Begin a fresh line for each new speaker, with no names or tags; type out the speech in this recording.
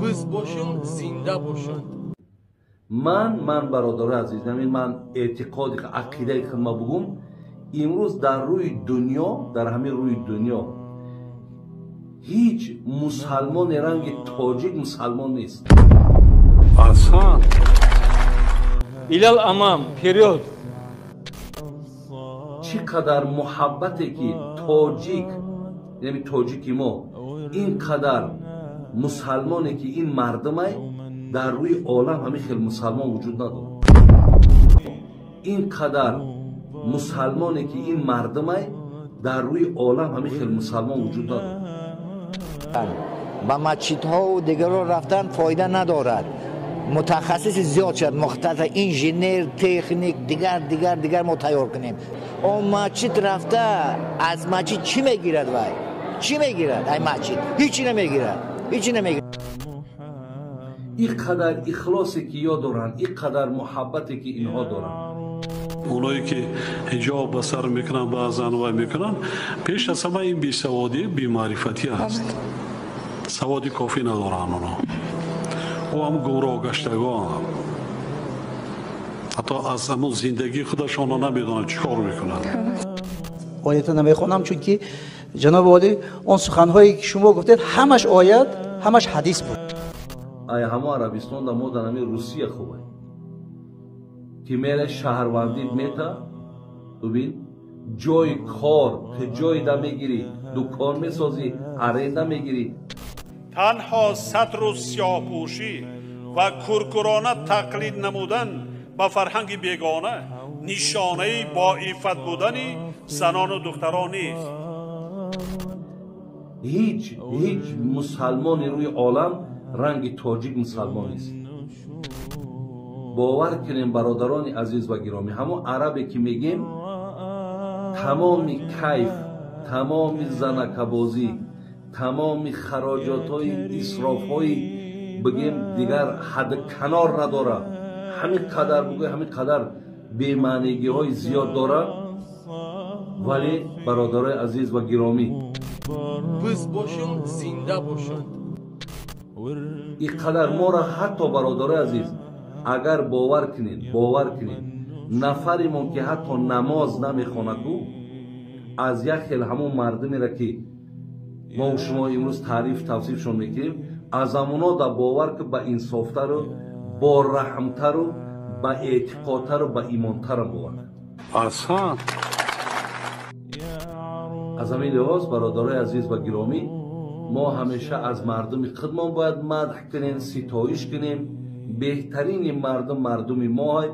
biz boshun zinda boshun.
من برادر عزیز، من اعتقادی که عقیده که ما بگم امروز در روی دنیا، در همه روی دنیا هیچ مسلمان رنگ تاجیک مسلمان نیست.
اصلا
Bilal amam, periyod.
چقدر محبتی که تاجیک، یعنی تاجیکی ما اینقدر مسلمانی که این مردمه در روی عالم همه خیلی مسلمان وجود نداره. اینقدر مسلمانی که این مردمه در روی عالم همه خیلی مسلمان وجود نداره.
با مسجدها و دیگر رفتن فایده ندارد. متخصص زیاد شد، مختص انجینیر، تکنیک، دیگر ما تیار کنیم. اون مسجد رفته از مسجد چی میگیرد وای؟ چی میگیرد این مسجد؟ هیچی نمیگیرد.
اینقدر اخلاصی که یا دارن، اینقدر محبتی که اینها دارن.
اونایی که حجاب به سر میکنن بعضن و میکنن پیش از همه این بیسوادی بیمعرفتی هست. سوادی کافی ندارن اونا. او هم گمراه گشتگان هم. حتی از همون زندگی خودشان نمیدونن چیکار میکنن.
آیت نمیخونم چون که جناب عالی اون سخنهایی که شما گفتید همش آیت همش حدیث بود.
ای همه عربستان در ما در همه روسیه خوبه که میره شهروندی میتا ببین جای کار جای دا میگیری، دکان میسازی، ارنده میگیری.
تنها ستر و سیاه‌پوشی و کرکرانه تقلید نمودن با فرهنگ بیگانه نشانه با عفت بودن زنان و دختران نیست.
هیچ مسلمانی روی عالم رنگ تاجیک مسلمان نیست. باور کنیم برادران عزیز و گرامی، همون عربی که میگیم تمام کیف، تمام زنکبازی، تمام خراجات های اسراف های بگیم دیگر حد کنار نداره. همین قدر بگوی همین قدر بی‌معنیگی های زیاد داره. ولی برادرای عزیز و گرامی
biz boshun zinda boshun.
اینقدر ما را حتی برادرای عزیز اگر باور کنید نفری ما که حتی نماز نمیخواند از یک خیل همون مردمی را که ما و شما امروز تعریف توصیفشون میکنیم از همونا در باور که با انصافتر و با رحمتر و با اعتقادتر و با ایمانتر باور.
اصلا
از همین لحاظ برادرای عزیز و گرامی ما همیشه از مردم خودمان باید مدح کنیم، ستایش کنیم. بهترین مردم ما